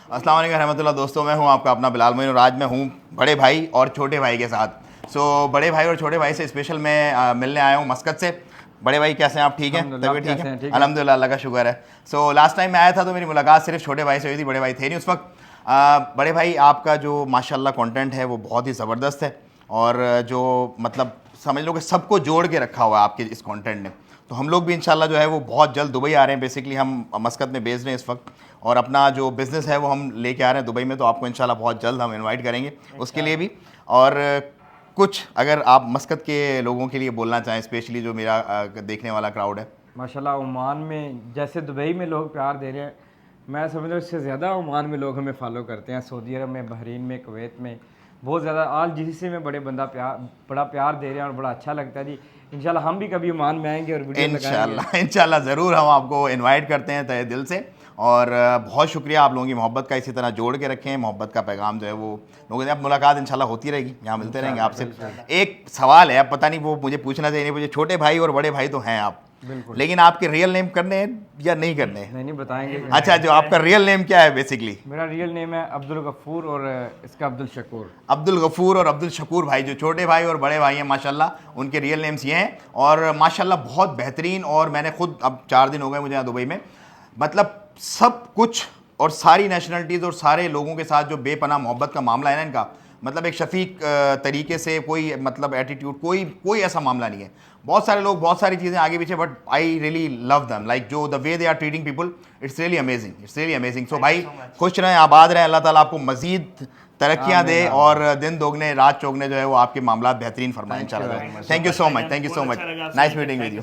अस्सलाम वालेकुम रहमतुल्लाह। दोस्तों, मैं हूं आपका अपना बिलाल मोइन और आज मैं हूं बड़े भाई और छोटे भाई के साथ। बड़े भाई और छोटे भाई से स्पेशल मैं मिलने आया हूं मस्कत से। बड़े भाई कैसे हैं आप? ठीक हैं? तबीयत ठीक है? अल्हम्दुलिल्लाह, अल्लाह का शुक्र है। लास्ट टाइम मैं आया था तो मेरी मुलाकात सिर्फ छोटे भाई से हुई थी, बड़े भाई थे नहीं उस वक्त। बड़े भाई, आपका जो माशाल्लाह कंटेंट है वो बहुत ही ज़बरदस्त है और जो मतलब समझ लो कि सबको जोड़ के रखा हुआ है आपके इस कंटेंट ने। तो हम लोग भी इंशाल्लाह जो है वो बहुत जल्द दुबई आ रहे हैं। बेसिकली हम मस्कत में बेस्ड हैं इस वक्त और अपना जो बिज़नेस है वो हम लेके आ रहे हैं दुबई में। तो आपको इंशाल्लाह बहुत जल्द हम इनवाइट करेंगे उसके लिए भी। और कुछ अगर आप मस्कत के लोगों के लिए बोलना चाहें, स्पेशली जो मेरा देखने वाला क्राउड है। माशाल्लाह, ओमान में जैसे दुबई में लोग प्यार दे रहे हैं, मैं समझ रहा हूँ इससे ज़्यादा ओमान में लोग हमें फॉलो करते हैं। सऊदी अरब में, बहरीन में, कुवैत में बहुत ज़्यादा आल जीसी में बड़ा प्यार दे रहे हैं और बड़ा अच्छा लगता है जी। इंशाल्लाह हम भी कभी ओमान में आएंगे और वीडियो लगाएंगे। इंशाल्लाह ज़रूर हम आपको इनवाइट करते हैं तहे दिल से। और बहुत शुक्रिया आप लोगों की मोहब्बत का, इसी तरह जोड़ के रखें। मोहब्बत का पैगाम जो है वो लोगों से अब मुलाकात इंशाल्लाह होती रहेगी, यहाँ मिलते रहेंगे आपसे। एक सवाल है, अब पता नहीं वो मुझे पूछना चाहिए नहीं मुझे, छोटे भाई और बड़े भाई तो हैं आप, लेकिन आपके रियल नेम करने हैं या नहीं करने हैं? नहीं बताएंगे। अच्छा, जो आपका रियल नेम क्या है? बेसिकली मेरा रियल नेम है अब्दुल गफूर और इसका अब्दुल शकूर। अब्दुल गफूर और अब्दुल शकूर भाई, जो छोटे भाई और बड़े भाई हैं माशाल्लाह, उनके रियल नेम्स ये हैं। और माशाल्लाह बहुत बेहतरीन। और मैंने खुद अब 4 दिन हो गए मुझे यहाँ दुबई में, मतलब सब कुछ और सारी नेशनलिटीज़ और सारे लोगों के साथ जो बेपनाह मोहब्बत का मामला है ना इनका, मतलब एक शफीक तरीके से कोई मतलब एटीट्यूड, कोई ऐसा मामला नहीं है। बहुत सारे लोग बहुत सारी चीज़ें आगे पीछे, but I really love them, like जो the way they are treating people, it's really amazing, it's really amazing. So भाई खुश रहें, आबाद रहें, अल्लाह ताला आपको मज़ीद तरक्कियाँ दे और दिन दोगुने रात चौगने जो है वो आपके मामला बेहतरीन फरमाएं इंशाल्लाह। Thank you so much, thank you so much, nice meeting with you.